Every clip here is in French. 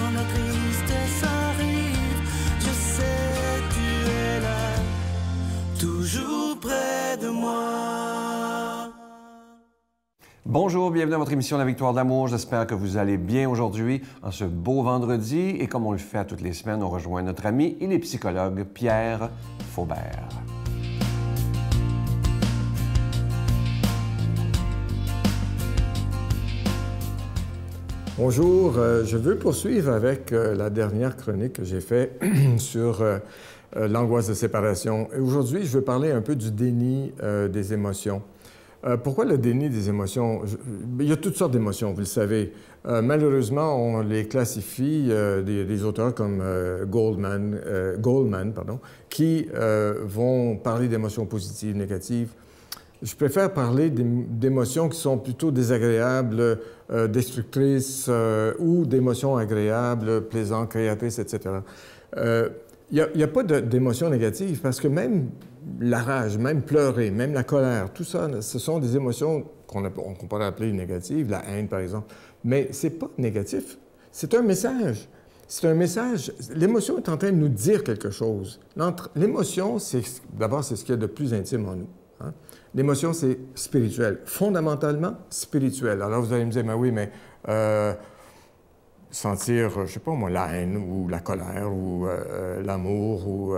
quand la tristesse arrive, je sais tu es là, toujours près de moi. Bonjour, bienvenue à votre émission La Victoire de l'amour. J'espère que vous allez bien aujourd'hui, en ce beau vendredi. Et comme on le fait à toutes les semaines, on rejoint notre ami, il est psychologue, Pierre Faubert. Bonjour, je veux poursuivre avec la dernière chronique que j'ai faite sur l'angoisse de séparation. Et aujourd'hui, je veux parler un peu du déni des émotions. Pourquoi le déni des émotions? Il y a toutes sortes d'émotions, vous le savez. Malheureusement, on les classifie, des auteurs comme Goldman, qui vont parler d'émotions positives, négatives. Je préfère parler d'émotions qui sont plutôt désagréables, destructrices, ou d'émotions agréables, plaisantes, créatrices, etc. Il n'y a pas d'émotions négatives parce que même la rage, même pleurer, même la colère, tout ça, ce sont des émotions qu'on pourrait appeler négatives, la haine par exemple, mais ce n'est pas négatif, c'est un message. C'est un message. L'émotion est en train de nous dire quelque chose. L'émotion, d'abord, c'est ce qu'il y a de plus intime en nous. Hein? L'émotion, c'est spirituel, fondamentalement spirituel. Alors vous allez me dire, mais oui, mais sentir, je ne sais pas moi, la haine ou la colère ou l'amour ou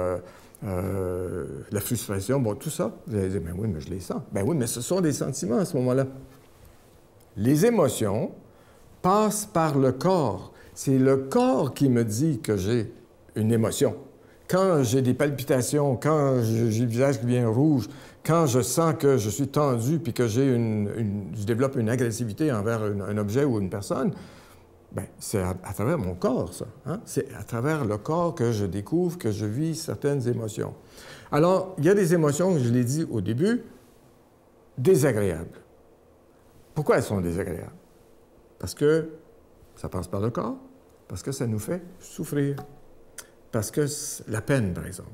la frustration, bon, tout ça, vous allez dire, mais oui, mais je les sens. Ben oui, mais ce sont des sentiments à ce moment-là. Les émotions passent par le corps. C'est le corps qui me dit que j'ai une émotion. Quand j'ai des palpitations, quand j'ai le visage qui devient rouge, quand je sens que je suis tendu puis que je développe une agressivité envers un objet ou une personne, bien, c'est à travers mon corps, ça. Hein? C'est à travers le corps que je découvre, que je vis certaines émotions. Alors, il y a des émotions, je l'ai dit au début, désagréables. Pourquoi elles sont désagréables? Parce que ça passe par le corps, parce que ça nous fait souffrir. Parce que la peine, par exemple.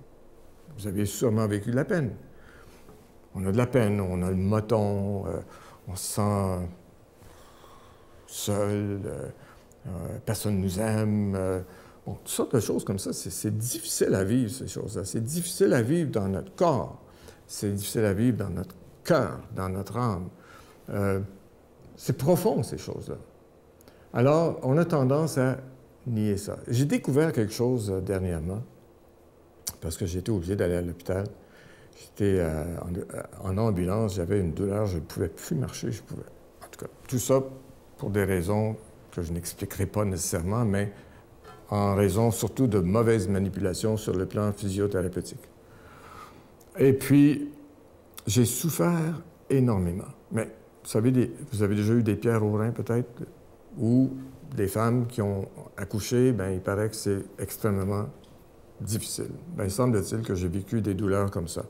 Vous avez sûrement vécu de la peine. On a de la peine, on a le moton, on se sent seul, personne ne nous aime. Bon, toutes sortes de choses comme ça, c'est difficile à vivre, ces choses-là. C'est difficile à vivre dans notre corps. C'est difficile à vivre dans notre cœur, dans notre âme. C'est profond, ces choses-là. Alors, on a tendance à nier ça. J'ai découvert quelque chose dernièrement, parce que j'étais obligé d'aller à l'hôpital. J'étais en ambulance, j'avais une douleur, je ne pouvais plus marcher, En tout cas, tout ça pour des raisons que je n'expliquerai pas nécessairement, mais en raison surtout de mauvaises manipulations sur le plan physiothérapeutique. Et puis, j'ai souffert énormément. Mais vous avez déjà eu des pierres au rein, peut-être, ou des femmes qui ont accouché, bien, il paraît que c'est extrêmement difficile. Bien, il semble-t-il que j'ai vécu des douleurs comme ça.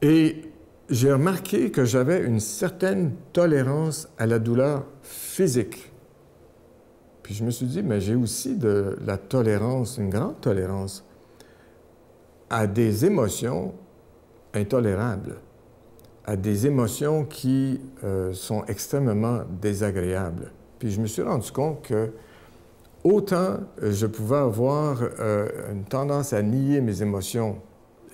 Et j'ai remarqué que j'avais une certaine tolérance à la douleur physique. Puis je me suis dit, mais j'ai aussi de la tolérance, une grande tolérance, à des émotions intolérables, à des émotions qui sont extrêmement désagréables. Puis je me suis rendu compte que autant je pouvais avoir une tendance à nier mes émotions,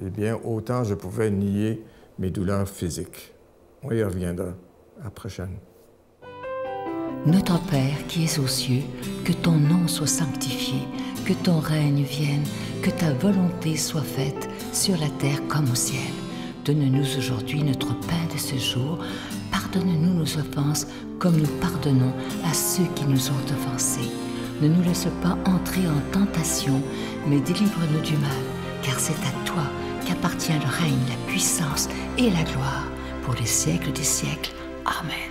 eh bien, autant je pouvais nier mes douleurs physiques. On y reviendra à la prochaine. Notre Père qui es aux cieux, que ton nom soit sanctifié, que ton règne vienne, que ta volonté soit faite sur la terre comme au ciel. Donne-nous aujourd'hui notre pain de ce jour. Pardonne-nous nos offenses comme nous pardonnons à ceux qui nous ont offensés. Ne nous laisse pas entrer en tentation, mais délivre-nous du mal, car c'est à toi qu'appartient le règne, la puissance et la gloire pour les siècles des siècles. Amen.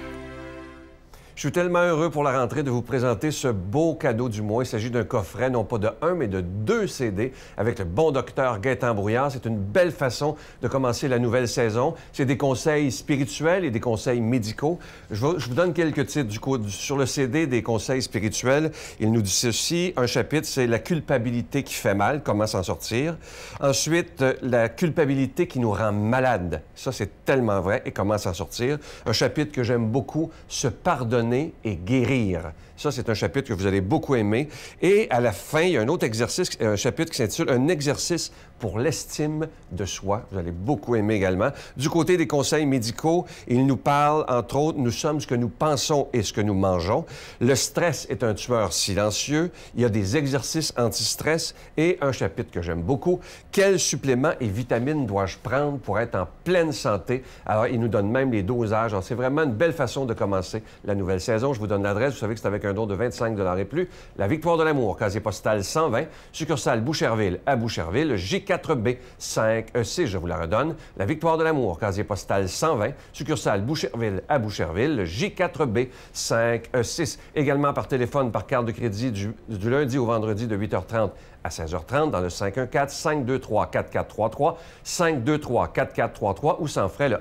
Je suis tellement heureux pour la rentrée de vous présenter ce beau cadeau du mois. Il s'agit d'un coffret, non pas de 1, mais de 2 CD avec le bon docteur Gaétan Brouillard. C'est une belle façon de commencer la nouvelle saison. C'est des conseils spirituels et des conseils médicaux. Je vous donne quelques titres. Sur le CD des conseils spirituels, il nous dit ceci. Un chapitre, c'est la culpabilité qui fait mal, comment s'en sortir. Ensuite, la culpabilité qui nous rend malade. Ça, c'est tellement vrai et comment s'en sortir. Un chapitre que j'aime beaucoup, se pardonner pardonner et guérir. Ça, c'est un chapitre que vous allez beaucoup aimer. Et à la fin, il y a un autre exercice, un chapitre qui s'intitule « Un exercice pour l'estime de soi ». Vous allez beaucoup aimer également. Du côté des conseils médicaux, il nous parle, entre autres, « Nous sommes ce que nous pensons et ce que nous mangeons ». Le stress est un tueur silencieux. Il y a des exercices anti-stress et un chapitre que j'aime beaucoup, « Quels suppléments et vitamines dois-je prendre pour être en pleine santé ?» Alors, il nous donne même les dosages. Alors, c'est vraiment une belle façon de commencer la nouvelle saison. Je vous donne l'adresse. Vous savez que c'est avec un don de 25 $ et plus. La Victoire de l'amour, casier postal 120, succursale Boucherville à Boucherville, J4B 5E6, je vous la redonne. La Victoire de l'amour, casier postal 120, succursale Boucherville à Boucherville, J4B 5E6. Également par téléphone, par carte de crédit du lundi au vendredi de 8h30 à 16h30 dans le 514-523-4433, 523-4433 ou sans frais le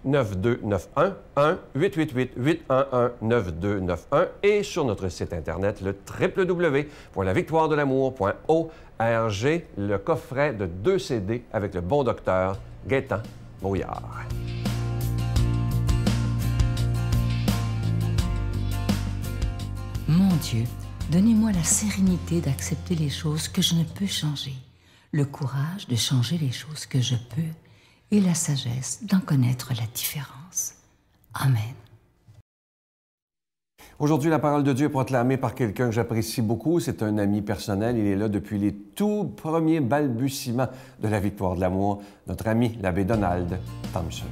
1-888-811-9291, 1-888-811-9291 et sur notre site Internet le www.lavictoiredelamour.org, le coffret de 2 CD avec le bon docteur Gaétan Brouillard. Mon Dieu, donnez-moi la sérénité d'accepter les choses que je ne peux changer, le courage de changer les choses que je peux et la sagesse d'en connaître la différence. Amen. Aujourd'hui, la parole de Dieu est proclamée par quelqu'un que j'apprécie beaucoup. C'est un ami personnel. Il est là depuis les tout premiers balbutiements de la Victoire de l'amour, notre ami, l'abbé Donald Thompson.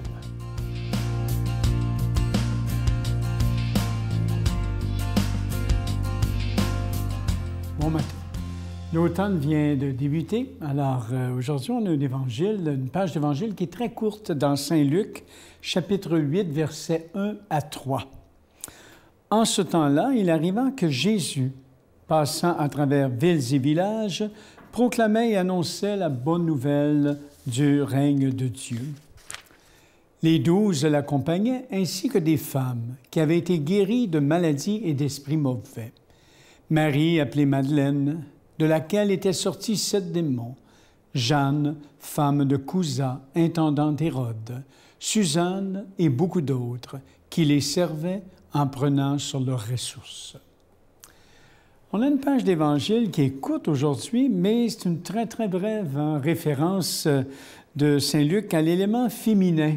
Bon matin. L'automne vient de débuter. Alors, aujourd'hui, on a un évangile, une page d'évangile qui est très courte dans Saint-Luc, chapitre 8, versets 1 à 3. En ce temps-là, il arriva que Jésus, passant à travers villes et villages, proclamait et annonçait la bonne nouvelle du règne de Dieu. Les 12 l'accompagnaient, ainsi que des femmes qui avaient été guéries de maladies et d'esprits mauvais. Marie, appelée Madeleine, de laquelle étaient sortis 7 démons, Jeanne, femme de Cousa, intendant d'Hérode, Suzanne et beaucoup d'autres, qui les servaient en prenant sur leurs ressources. On a une page d'Évangile qui est courte aujourd'hui, mais c'est une très, très brève référence de Saint-Luc à l'élément féminin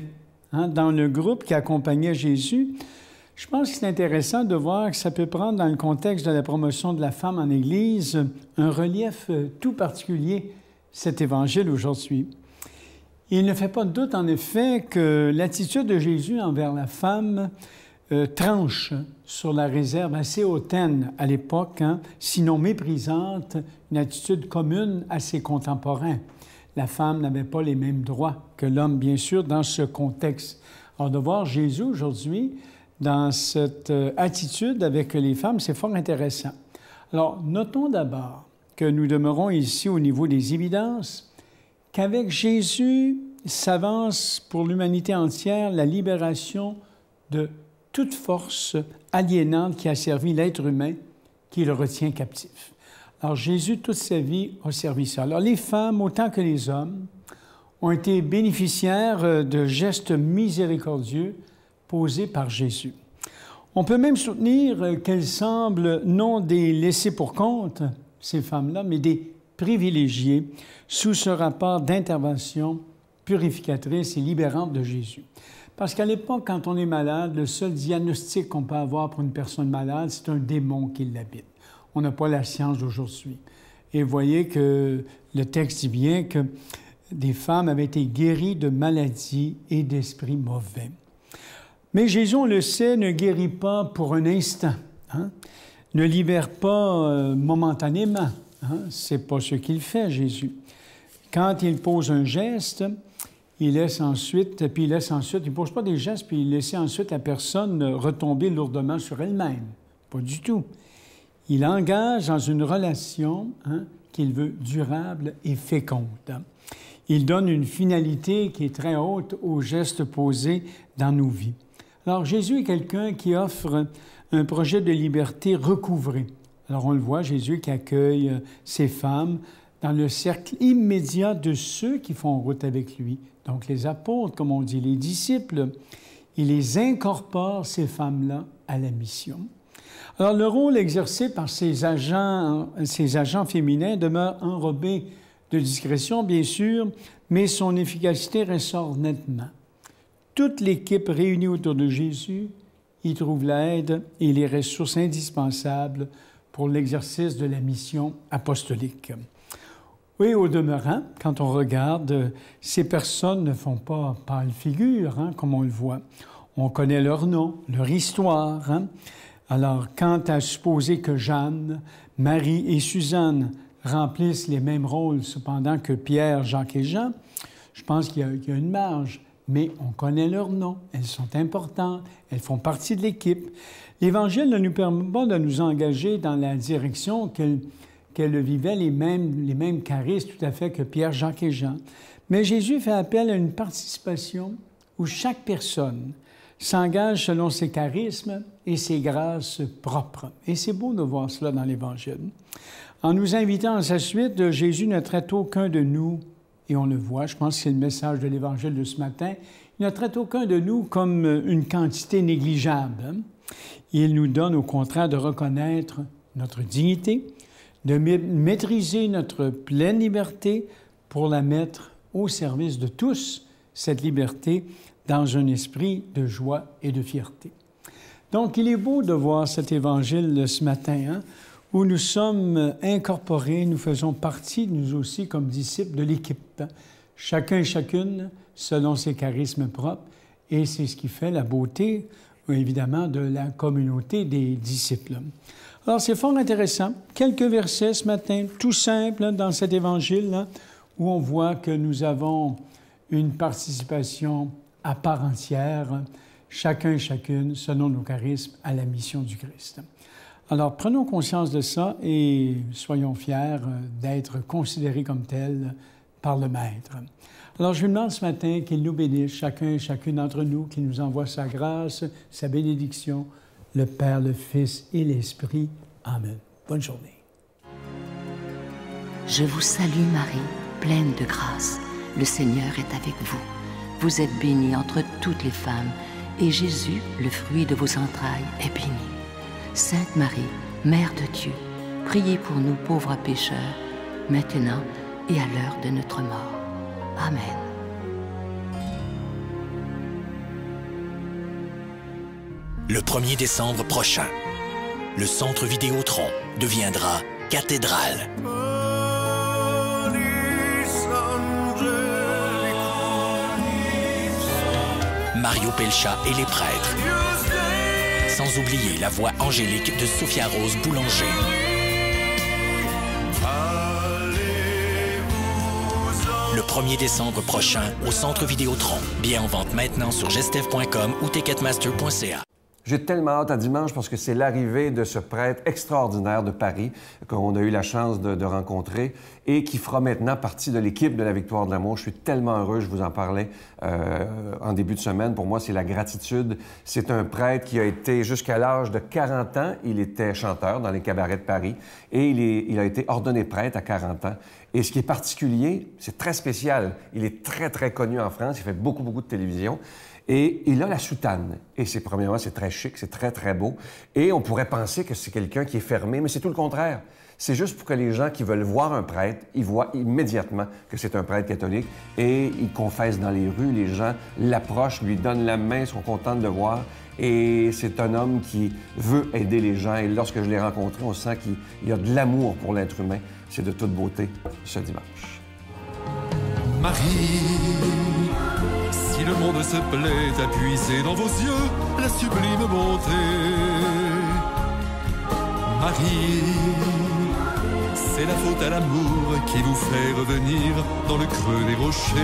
dans le groupe qui accompagnait Jésus. Je pense que c'est intéressant de voir que ça peut prendre, dans le contexte de la promotion de la femme en Église, un relief tout particulier, cet Évangile aujourd'hui. Il ne fait pas de doute, en effet, que l'attitude de Jésus envers la femme tranche sur la réserve assez hautaine à l'époque, sinon méprisante, une attitude commune à ses contemporains. La femme n'avait pas les mêmes droits que l'homme, bien sûr, dans ce contexte. Alors, de voir Jésus aujourd'hui dans cette attitude avec les femmes, c'est fort intéressant. Alors, notons d'abord que nous demeurons ici au niveau des évidences, qu'avec Jésus s'avance pour l'humanité entière la libération de toute force aliénante qui a servi l'être humain, qui le retient captif. Alors, Jésus, toute sa vie, a servi ça. Alors, les femmes, autant que les hommes, ont été bénéficiaires de gestes miséricordieux posés par Jésus. On peut même soutenir qu'elles semblent non des laissés pour compte, ces femmes-là, mais des privilégiés sous ce rapport d'intervention purificatrice et libérante de Jésus. Parce qu'à l'époque, quand on est malade, le seul diagnostic qu'on peut avoir pour une personne malade, c'est un démon qui l'habite. On n'a pas la science d'aujourd'hui. Et vous voyez que le texte dit bien que des femmes avaient été guéries de maladies et d'esprits mauvais. Mais Jésus, on le sait, ne guérit pas pour un instant, ne libère pas momentanément. C'est pas ce qu'il fait, Jésus. Quand il pose un geste, il ne pose pas des gestes, puis il laisse ensuite la personne retomber lourdement sur elle-même. Pas du tout. Il engage dans une relation qu'il veut durable et féconde. Il donne une finalité qui est très haute aux gestes posés dans nos vies. Alors, Jésus est quelqu'un qui offre un projet de liberté recouvré. Alors, on le voit, Jésus qui accueille ces femmes dans le cercle immédiat de ceux qui font route avec lui. Donc, les apôtres, comme on dit, les disciples. il les incorpore, ces femmes-là, à la mission. Alors, le rôle exercé par ces agents féminins demeure enrobé de discrétion, bien sûr, mais son efficacité ressort nettement. Toute l'équipe réunie autour de Jésus y trouve l'aide et les ressources indispensables pour l'exercice de la mission apostolique. Oui, au demeurant, quand on regarde, ces personnes ne font pas pâle figure, comme on le voit. On connaît leur nom, leur histoire. Alors, quant à supposer que Jeanne, Marie et Suzanne remplissent les mêmes rôles, cependant que Pierre, Jacques et Jean, je pense qu'il y a une marge. Mais on connaît leurs noms, elles sont importantes, elles font partie de l'équipe. L'Évangile ne nous permet pas de nous engager dans la direction qu'elle vivait les mêmes charismes tout à fait que Pierre, Jacques et Jean. Mais Jésus fait appel à une participation où chaque personne s'engage selon ses charismes et ses grâces propres. Et c'est beau de voir cela dans l'Évangile. En nous invitant à sa suite, Jésus ne traite aucun de nous, et on le voit, je pense que c'est le message de l'Évangile de ce matin, il ne traite aucun de nous comme une quantité négligeable. Il nous donne au contraire de reconnaître notre dignité, de maîtriser notre pleine liberté pour la mettre au service de tous, cette liberté, dans un esprit de joie et de fierté. Donc, il est beau de voir cet Évangile de ce matin, où nous sommes incorporés, nous faisons partie, nous aussi, comme disciples de l'équipe. Chacun et chacune selon ses charismes propres, et c'est ce qui fait la beauté, évidemment, de la communauté des disciples. Alors, c'est fort intéressant. Quelques versets ce matin, tout simples, dans cet Évangile, où on voit que nous avons une participation à part entière, chacun et chacune, selon nos charismes, à la mission du Christ. Alors, prenons conscience de ça et soyons fiers d'être considérés comme tels par le Maître. Alors, je lui demande ce matin qu'il nous bénisse, chacun et chacune d'entre nous, qu'il nous envoie sa grâce, sa bénédiction, le Père, le Fils et l'Esprit. Amen. Bonne journée. Je vous salue Marie, pleine de grâce. Le Seigneur est avec vous. Vous êtes bénie entre toutes les femmes, et Jésus, le fruit de vos entrailles, est béni. Sainte Marie, Mère de Dieu, priez pour nous pauvres pécheurs, maintenant et à l'heure de notre mort. Amen. Le 1er décembre prochain, le Centre Vidéotron deviendra cathédrale. Mario Pelcha et les prêtres. Sans oublier la voix angélique de Sophia Rose Boulanger. Le 1er décembre prochain au Centre Vidéotron. Billets en vente maintenant sur gestev.com ou ticketmaster.ca. J'ai tellement hâte à dimanche parce que c'est l'arrivée de ce prêtre extraordinaire de Paris qu'on a eu la chance de rencontrer et qui fera maintenant partie de l'équipe de la Victoire de l'amour. Je suis tellement heureux, je vous en parlais en début de semaine. Pour moi, c'est la gratitude. C'est un prêtre qui a été jusqu'à l'âge de 40 ans. Il était chanteur dans les cabarets de Paris et il a été ordonné prêtre à 40 ans. Et ce qui est particulier, c'est très spécial. Il est très, très connu en France. Il fait beaucoup, beaucoup de télévision. Et il a la soutane. Et premièrement, c'est très chic, c'est très, très beau. Et on pourrait penser que c'est quelqu'un qui est fermé, mais c'est tout le contraire. C'est juste pour que les gens qui veulent voir un prêtre, ils voient immédiatement que c'est un prêtre catholique et il confesse dans les rues. Les gens l'approchent, lui donnent la main, sont contents de le voir. Et c'est un homme qui veut aider les gens. Et lorsque je l'ai rencontré, on sent qu'il y a de l'amour pour l'être humain. C'est de toute beauté ce dimanche. Marie, si le monde se plaît à puiser dans vos yeux la sublime bonté. Marie, c'est la faute à l'amour qui vous fait revenir dans le creux des rochers.